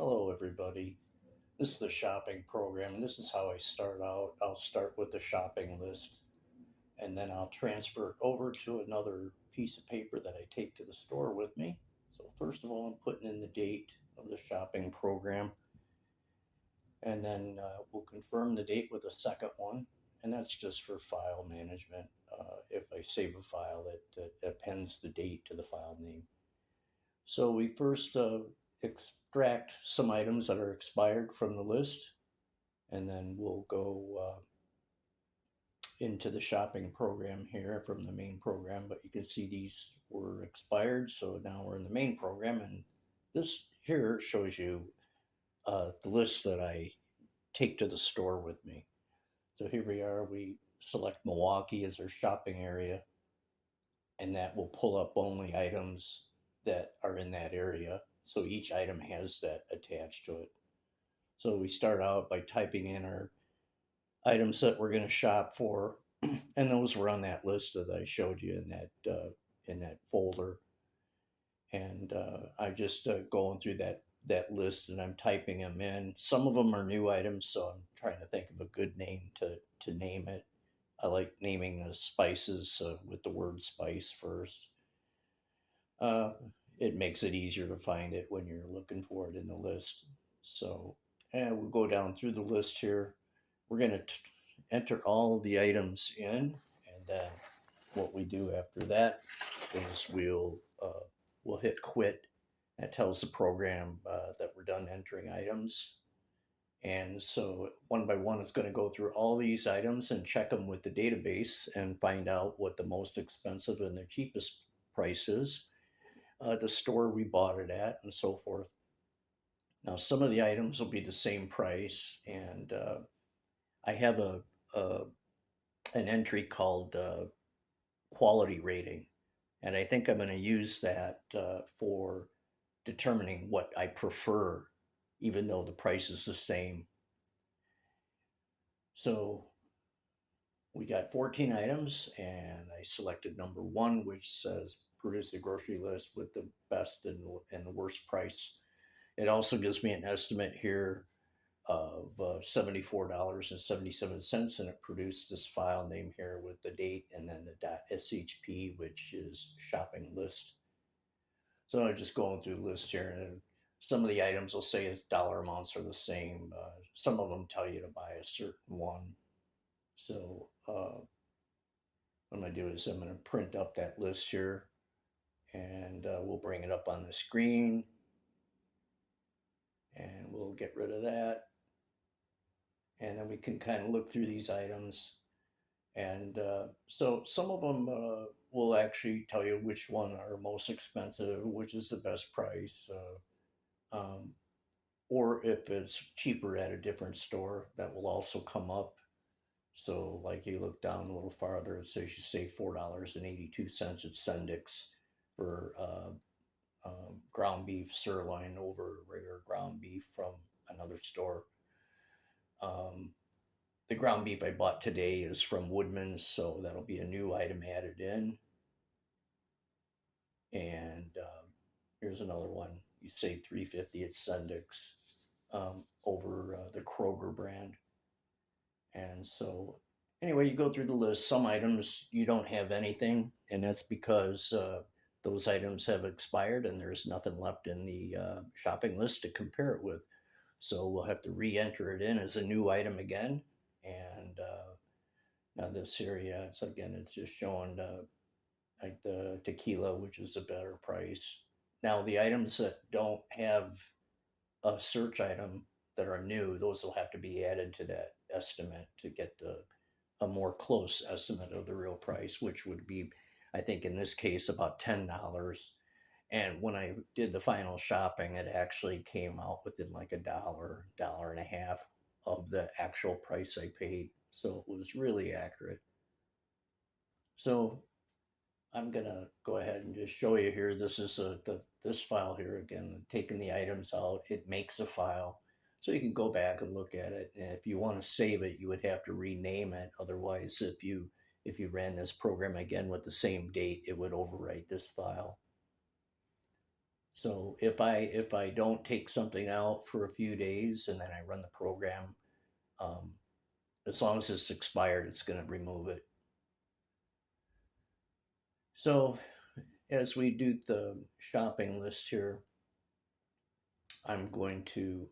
Hello, everybody. This is the shopping program, and this is how I start out. I'll start with the shopping list, and then I'll transfer it over to another piece of paper that I take to the store with me. So, first of all, I'm putting in the date of the shopping program, and then we'll confirm the date with a second one, and that's just for file management. If I save a file, it appends the date to the file name. So, we first extract some items that are expired from the list, and then we'll go into the shopping program here from the main program. But you can see these were expired, so now we're in the main program, and this here shows you the list that I take to the store with me. So here we are. We select Milwaukee as our shopping area, and that will pull up only items that are in that area. So each item has that attached to it. So we start out by typing in our items that we're going to shop for, and those were on that list that I showed you in that folder. And I just going through that list, and I'm typing them in. Some of them are new items, so I'm trying to think of a good name to name it. I like naming the spices with the word spice first. Uh, it makes it easier to find it when you're looking for it in the list. So, and we'll go down through the list here. We're going to enter all the items in, and then what we do after that is we'll hit quit. That tells the program that we're done entering items. And so one by one, it's going to go through all these items and check them with the database and find out what the most expensive and the cheapest price is, the store we bought it at, and so forth. Now, some of the items will be the same price, and I have a an entry called quality rating, and I think I'm going to use that for determining what I prefer, even though the price is the same. So we got 14 items, and I selected number one, which says produce a grocery list with the best and the worst price. It also gives me an estimate here of $74.77, and it produced this file name here with the date and then the .shp, which is shopping list. So I'm just going through the list here, and some of the items will say its dollar amounts are the same. Some of them tell you to buy a certain one. So what I'm going to do is I'm going to print up that list here, and we'll bring it up on the screen, and we'll get rid of that. And then we can kind of look through these items. And so some of them will actually tell you which one are most expensive, which is the best price, or if it's cheaper at a different store, that will also come up. So, like you look down a little farther, it says you save $4.82 at Sendix for ground beef sirloin over regular ground beef from another store. The ground beef I bought today is from Woodman's, so that'll be a new item added in. And here's another one. You save $3.50 at Sendix over the Kroger brand. And so, anyway, you go through the list. Some items you don't have anything, and that's because those items have expired and there's nothing left in the shopping list to compare it with. So we'll have to re-enter it in as a new item again. And now this area, it's just showing like the tequila, which is a better price. Now the items that don't have a search item that are new, those will have to be added to that estimate to get a more close estimate of the real price, which would be, I think in this case, about $10. And when I did the final shopping, it actually came out within like a dollar and a half of the actual price I paid. So it was really accurate. So I'm gonna go ahead and just show you here. This is this file here again, taking the items out. It makes a file, so you can go back and look at it. And if you want to save it, you would have to rename it. Otherwise, if you ran this program again with the same date, it would overwrite this file. So if I don't take something out for a few days and then I run the program, um, as long as it's expired, it's going to remove it. So as we do the shopping list here, I'm going to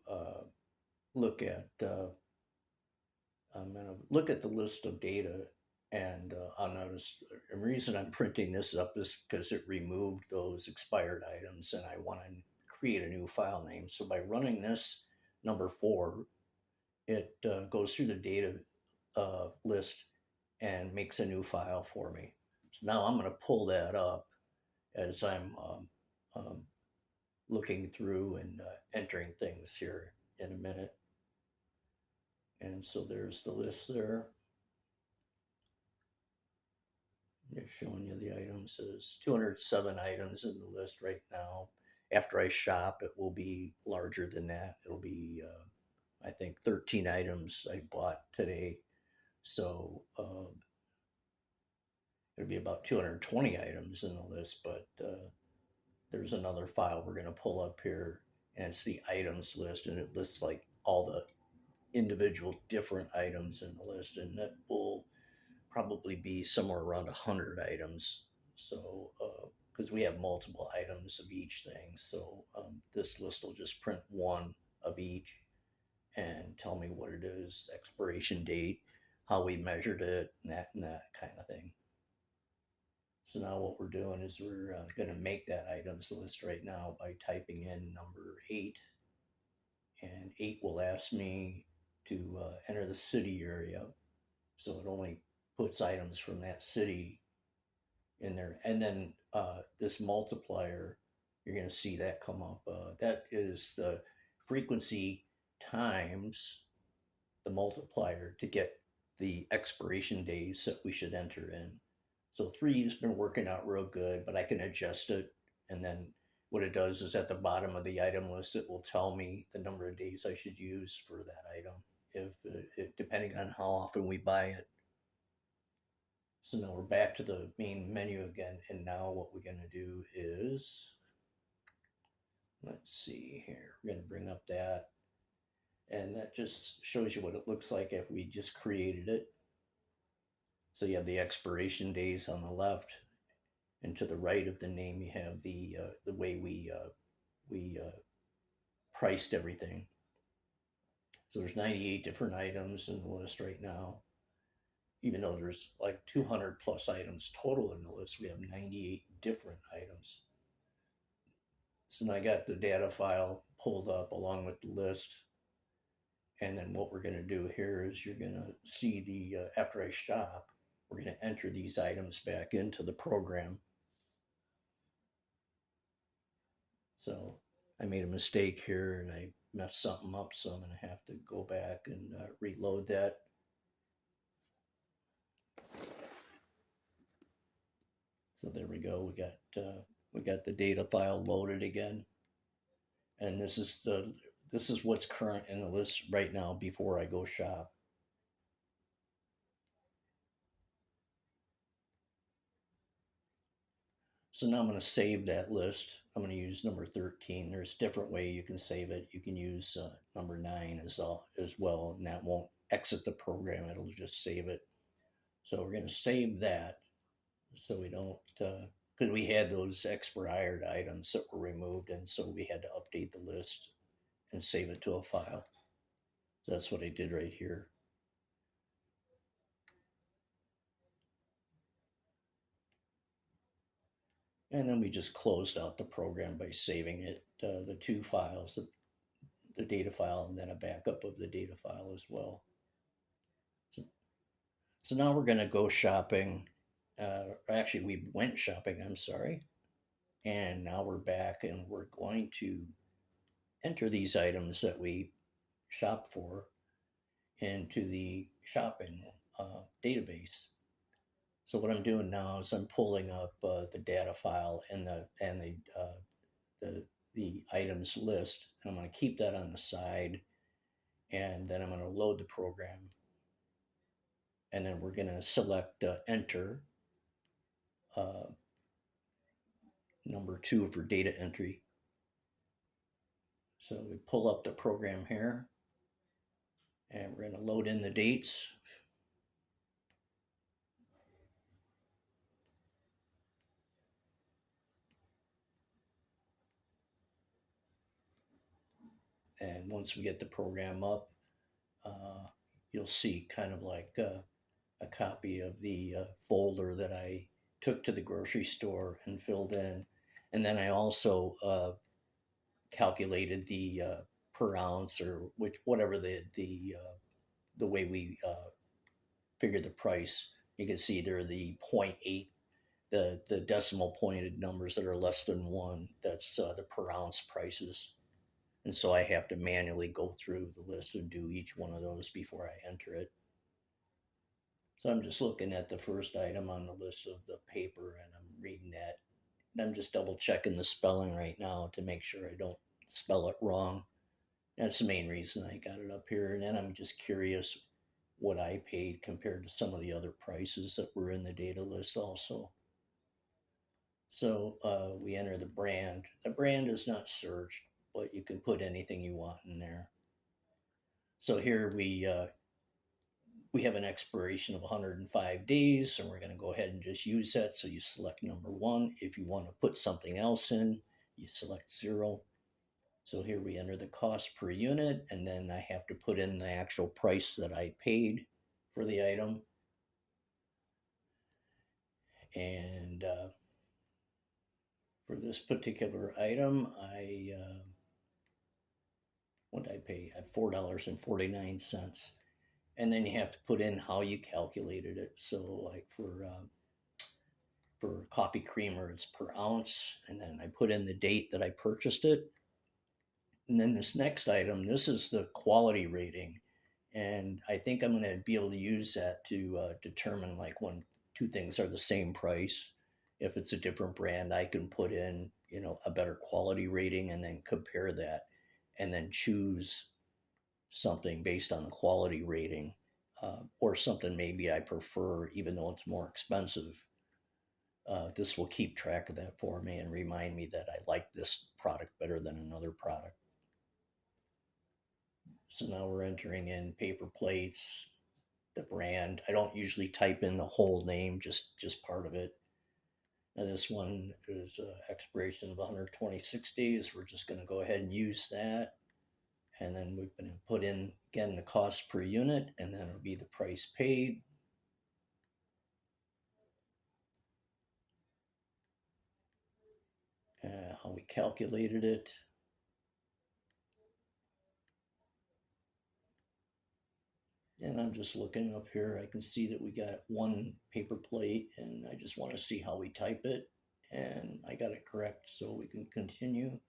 look at I'm going to look at the list of data, and I'll notice the reason I'm printing this up is because it removed those expired items, and I want to create a new file name. So by running this number 4, it goes through the data list and makes a new file for me. So now I'm going to pull that up as I'm um, looking through and entering things here in a minute. And so there's the list there. They're showing you the items. There's 207 items in the list right now. After I shop, it will be larger than that. It'll be, I think, 13 items I bought today. So it'll be about 220 items in the list. But there's another file we're going to pull up here, and it's the items list, and it lists like all the individual different items in the list, and that will probably be somewhere around 100 items. So, because we have multiple items of each thing, so this list will just print one of each and tell me what it is, expiration date, how we measured it, and that kind of thing. So now what we're doing is we're going to make that items list right now by typing in number 8, and 8 will ask me to enter the city area. So it only puts items from that city in there. And then this multiplier, you're going to see that come up. That is the frequency times the multiplier to get the expiration days that we should enter in. So 3 has been working out real good, but I can adjust it. And then what it does is at the bottom of the item list, it will tell me the number of days I should use for that item, if depending on how often we buy it. So now we're back to the main menu again, and now what we're going to do is, let's see here, we're going to bring up that, and that just shows you what it looks like if we just created it. So you have the expiration days on the left, and to the right of the name you have the way we priced everything. So there's 98 different items in the list right now. Even though there's like 200 plus items total in the list, we have 98 different items. So now I got the data file pulled up along with the list. And then what we're going to do here is you're going to see after I shop, we're going to enter these items back into the program. So I made a mistake here and I messed something up. So I'm going to have to go back and reload that. So there we go. We got the data file loaded again. And this is what's current in the list right now before I go shop. So now I'm going to save that list. I'm going to use number 13. There's a different way you can save it. You can use number 9 as well, and that won't exit the program. It'll just save it. So we're going to save that so we don't, because we had those expired items that were removed, and so we had to update the list and save it to a file. So that's what I did right here. And then we just closed out the program by saving it, the 2 files, the data file and then a backup of the data file as well. So, so now we're going to go shopping. Actually, we went shopping, I'm sorry. And now we're back and we're going to enter these items that we shopped for into the shopping database. So what I'm doing now is I'm pulling up the data file and the the items list. I'm going to keep that on the side, and then I'm going to load the program, and then we're going to select enter uh, number 2 for data entry. So we pull up the program here and we're going to load in the dates. And once we get the program up, you'll see kind of like a copy of the folder that I took to the grocery store and filled in. And then I also calculated the per ounce or whatever the way we figured the price. You can see there the 0.8, the decimal pointed numbers that are less than one. That's the per ounce prices. And so I have to manually go through the list and do each one of those before I enter it. So I'm just looking at the first item on the list of the paper and I'm reading that. And I'm just double checking the spelling right now to make sure I don't spell it wrong. That's the main reason I got it up here. And then I'm just curious what I paid compared to some of the other prices that were in the data list also. So we enter the brand. The brand is not searched, but you can put anything you want in there. So here we have an expiration of 105 days, and we're going to go ahead and just use that. So you select number one. If you want to put something else in, you select 0. So here we enter the cost per unit, and then I have to put in the actual price that I paid for the item. And for this particular item, what did I pay? At $4.49. And then you have to put in how you calculated it. So like for coffee creamer, it's per ounce. And then I put in the date that I purchased it. And then this next item, this is the quality rating. And I think I'm going to be able to use that to determine like when two things are the same price. If it's a different brand, I can put in, a better quality rating and then compare that and then choose something based on the quality rating, or something maybe I prefer, even though it's more expensive. This will keep track of that for me and remind me that I like this product better than another product. So now we're entering in paper plates, the brand. I don't usually type in the whole name, just part of it. Now this one is expiration of 126 days. We're just going to go ahead and use that. And then we're going to put in, again, the cost per unit, and then it'll be the price paid. How we calculated it. And I'm just looking up here. I can see that we got one paper plate, and I just want to see how we type it. And I got it correct, so we can continue.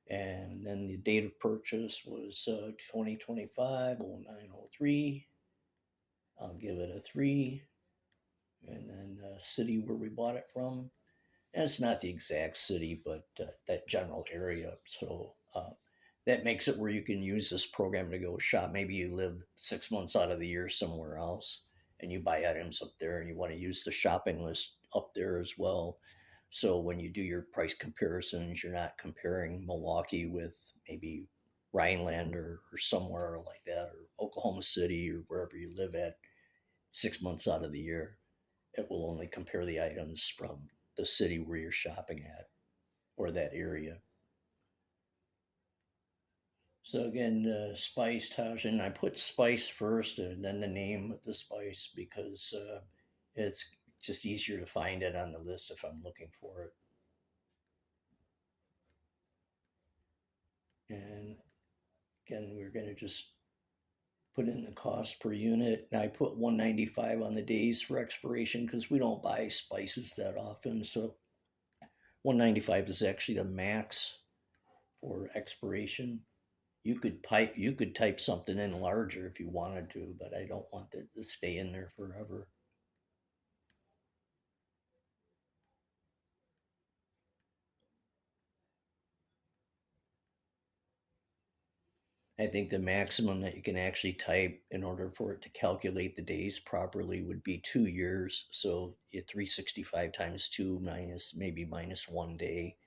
And then the date of purchase was 2025 0903. I'll give it a 3. And then the city where we bought it from. And it's not the exact city, but that general area. So that makes it where you can use this program to go shop. Maybe you live 6 months out of the year somewhere else and you buy items up there and you want to use the shopping list up there as well. So when you do your price comparisons, you're not comparing Milwaukee with maybe Rhineland or somewhere like that, or Oklahoma City or wherever you live at 6 months out of the year. It will only compare the items from the city where you're shopping at or that area. So again, spice, Tajin, I put spice first and then the name of the spice because it's just easier to find it on the list if I'm looking for it. And again, we're going to just put in the cost per unit. And I put 195 on the days for expiration because we don't buy spices that often. So 195 is actually the max for expiration. You could type something in larger if you wanted to, but I don't want that to stay in there forever. I think the maximum that you can actually type in order for it to calculate the days properly would be 2 years. So 365 times 2 minus maybe minus 1 day.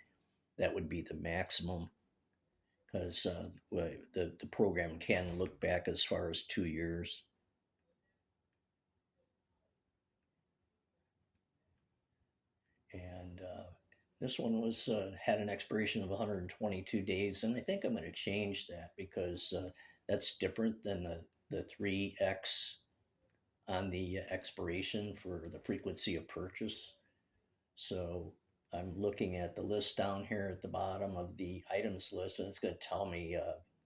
That would be the maximum. because the program can look back as far as 2 years. And this one was had an expiration of 122 days, and I think I'm going to change that because that's different than the 3x on the expiration for the frequency of purchase. So I'm looking at the list down here at the bottom of the items list, and it's going to tell me,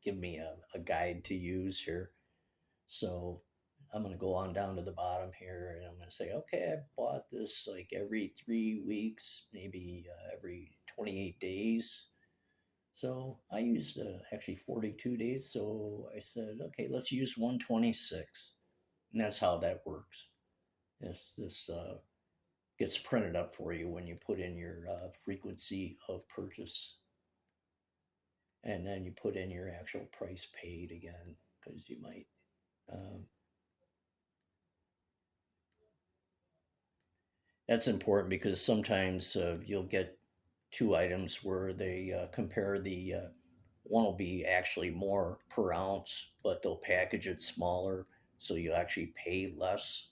give me a guide to use here. So I'm going to go on down to the bottom here and I'm going to say, okay, I bought this like every 3 weeks, maybe every 28 days. So I used actually 42 days. So I said, okay, let's use 126. And that's how that works. This gets printed up for you when you put in your frequency of purchase. And then you put in your actual price paid again, because you might um, that's important because sometimes you'll get two items where they compare the one will be actually more per ounce, but they'll package it smaller, so you actually pay less.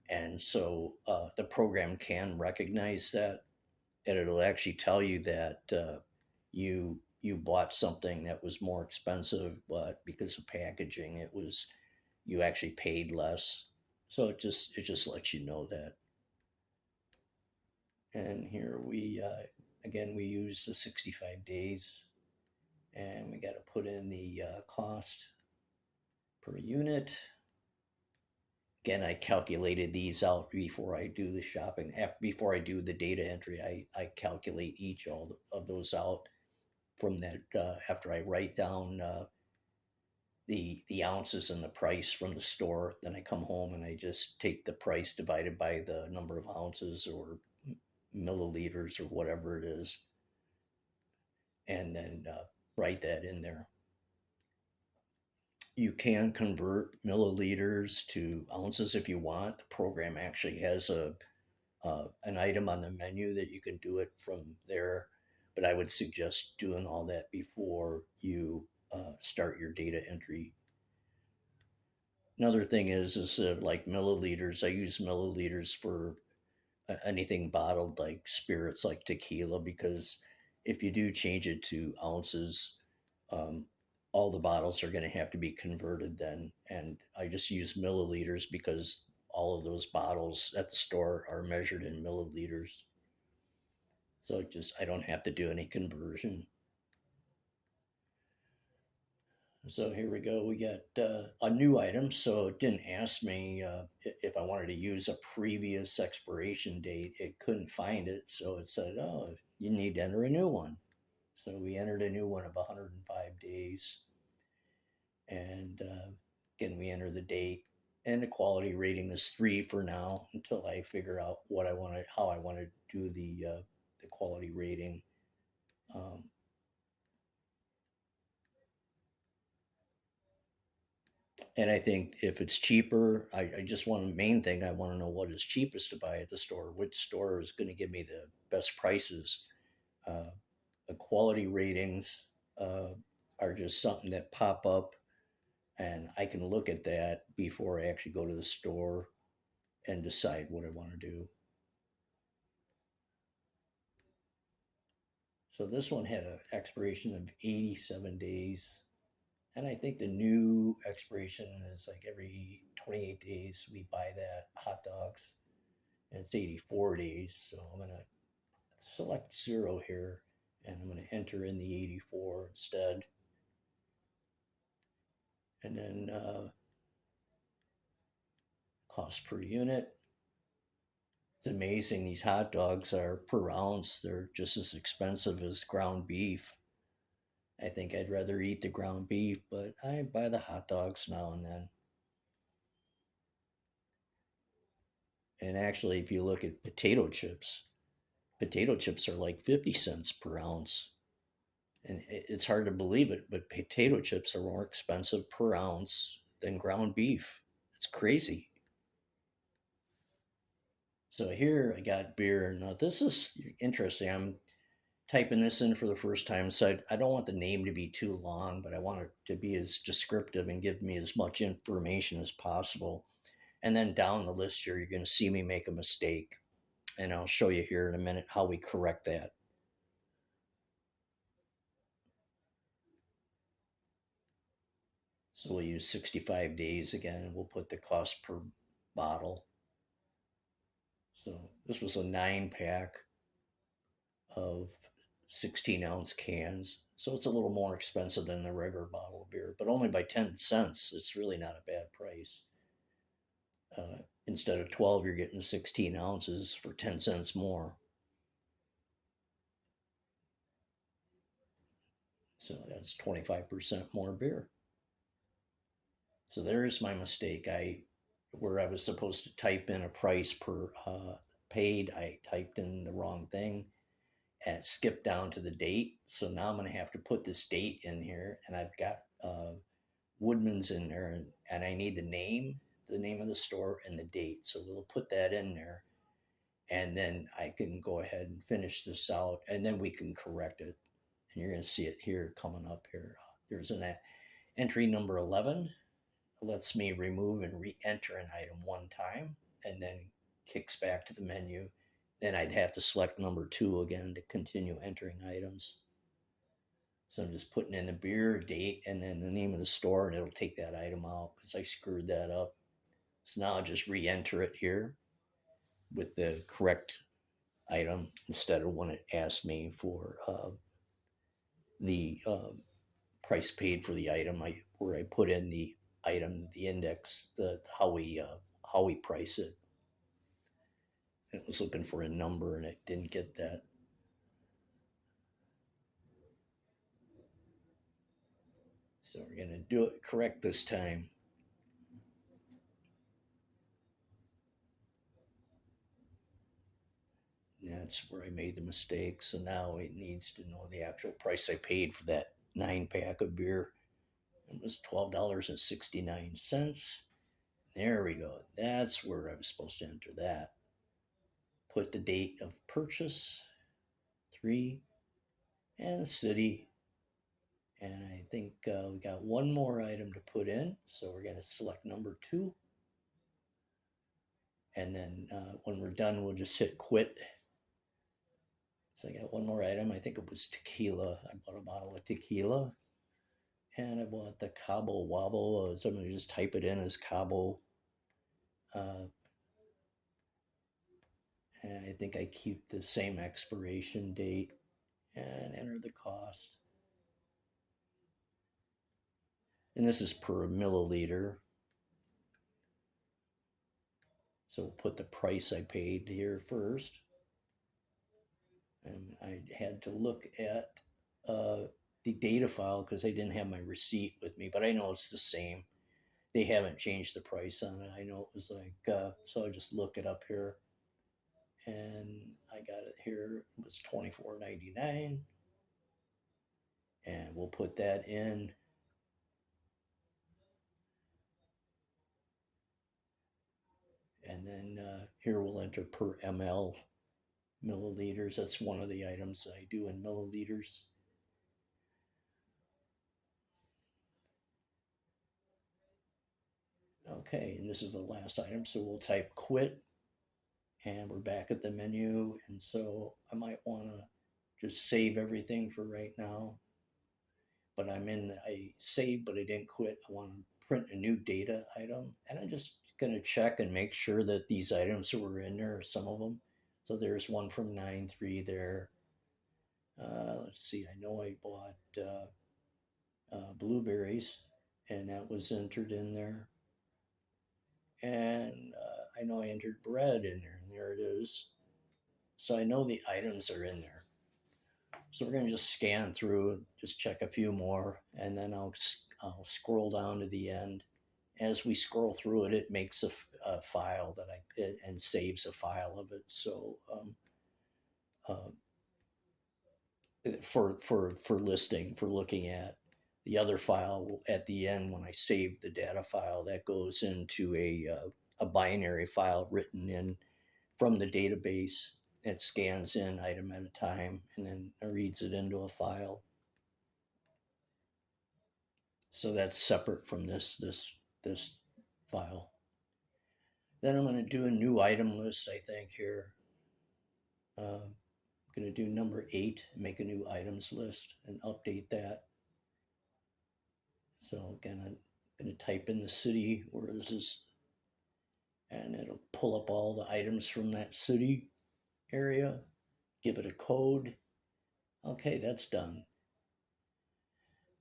And so the program can recognize that, and it'll actually tell you that you bought something that was more expensive, but because of packaging, it was you actually paid less. So it just lets you know that. And here we again we use the 65 days, and we got to put in the cost per unit. Again, I calculated these out before I do the shopping. Before I do the data entry, I calculate each all of those out from that after I write down the ounces and the price from the store. Then I come home and I just take the price divided by the number of ounces or milliliters or whatever it is, and then write that in there. You can convert milliliters to ounces if you want. The program actually has a an item on the menu that you can do it from there, but I would suggest doing all that before you start your data entry. Another thing is like milliliters. I use milliliters for anything bottled like spirits like tequila, because if you do change it to ounces, um, all the bottles are going to have to be converted then. And I just use milliliters because all of those bottles at the store are measured in milliliters. So I don't have to do any conversion. So here we go. We got a new item. So it didn't ask me if I wanted to use a previous expiration date. It couldn't find it. So it said, oh, you need to enter a new one. So we entered a new one of 105 days. And again, we enter the date. And the quality rating is 3 for now until I figure out what I wanted, how I want to do the quality rating. Um, And I think if it's cheaper, I just want the main thing. I want to know what is cheapest to buy at the store. Which store is going to give me the best prices? Uh, the quality ratings uh, are just something that pop up, and I can look at that before I actually go to the store and decide what I want to do. So this one had an expiration of 87 days. And I think the new expiration is like every 28 days we buy that hot dogs. And it's 84 days. So I'm going to select 0 here and I'm going to enter in the 84 instead. And then cost per unit. It's amazing. These hot dogs are per ounce. They're just as expensive as ground beef. I think I'd rather eat the ground beef, but I buy the hot dogs now and then. And actually, if you look at potato chips are like 50 cents per ounce. And it's hard to believe it, but potato chips are more expensive per ounce than ground beef. It's crazy. So here I got beer. Now this is interesting. I'm typing this in for the first time, so I don't want the name to be too long, but I want it to be as descriptive and give me as much information as possible. And then down the list here, you're going to see me make a mistake. And I'll show you here in a minute how we correct that. So we'll use 65 days again, and we'll put the cost per bottle. So this was a 9 pack of 16-ounce cans. So it's a little more expensive than the regular bottle of beer, but only by 10 cents. It's really not a bad price. Instead of 12, you're getting 16 ounces for 10 cents more. So that's 25% more beer. So there's my mistake. Where I was supposed to type in a price per paid, I typed in the wrong thing and it skipped down to the date. So now I'm going to have to put this date in here, and I've got Woodman's in there, and I need the name of the store, and the date. So we'll put that in there, and then I can go ahead and finish this out, and then we can correct it. And you're going to see it here coming up here. There's an entry number 11. Lets me remove and re-enter an item one time, and then kicks back to the menu. Then I'd have to select number 2 again to continue entering items. So I'm just putting in the beer, date, and then the name of the store, and it'll take that item out because I screwed that up. So now I'll just re-enter it here with the correct item instead of when it asked me for the price paid for the item. Where I put in the item, the index, the how we price it. It was looking for a number and it didn't get that. So we're gonna do it correct this time. That's where I made the mistake. So now it needs to know the actual price I paid for that 9 pack of beer. It was $12.69. There we go. That's where I was supposed to enter that. Put the date of purchase, 3, and the city. And I think we got one more item to put in. So we're going to select number 2. And then when we're done, we'll just hit quit. So I got one more item. I think it was tequila. I bought a bottle of tequila. And I bought the Cabo Wobble. So I'm going to just type it in as Cabo. And I think I keep the same expiration date and enter the cost. And this is per milliliter. So we'll put the price I paid here first. And I had to look at the data file because I didn't have my receipt with me, but I know it's the same. They haven't changed the price on it. I know it was like, so I just look it up here. And I got it here. It was $24.99. And we'll put that in. And then here we'll enter per ml, milliliters. That's one of the items I do in milliliters. Okay, and this is the last item, so we'll type quit, and we're back at the menu. And so I might want to just save everything for right now. But I saved, but I didn't quit. I want to print a new data item, and I'm just going to check and make sure that these items were in there, some of them. So there's one from 9/3 there. Let's see, I know I bought blueberries, and that was entered in there. And I know I entered bread in there, and there it is. So I know the items are in there. So we're going to just scan through, just check a few more, and then I'll scroll down to the end. As we scroll through it, it makes a file and saves a file of it. So for listing, for looking at the other file at the end, when I save the data file, that goes into a binary file written in from the database. it scans in item at a time and then reads it into a file. So that's separate from this file. Then I'm going to do a new item list, I think, here. I'm going to do number 8, make a new items list and update that. So again, I'm going to type in the city where this is, and it'll pull up all the items from that city area, give it a code. Okay, that's done.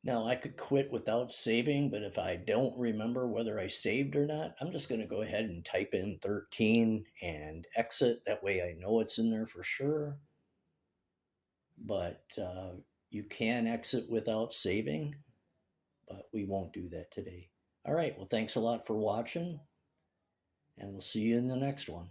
Now I could quit without saving, but if I don't remember whether I saved or not, I'm just going to go ahead and type in 13 and exit. That way I know it's in there for sure. But you can exit without saving, but we won't do that today. All right, well, thanks a lot for watching, and we'll see you in the next one.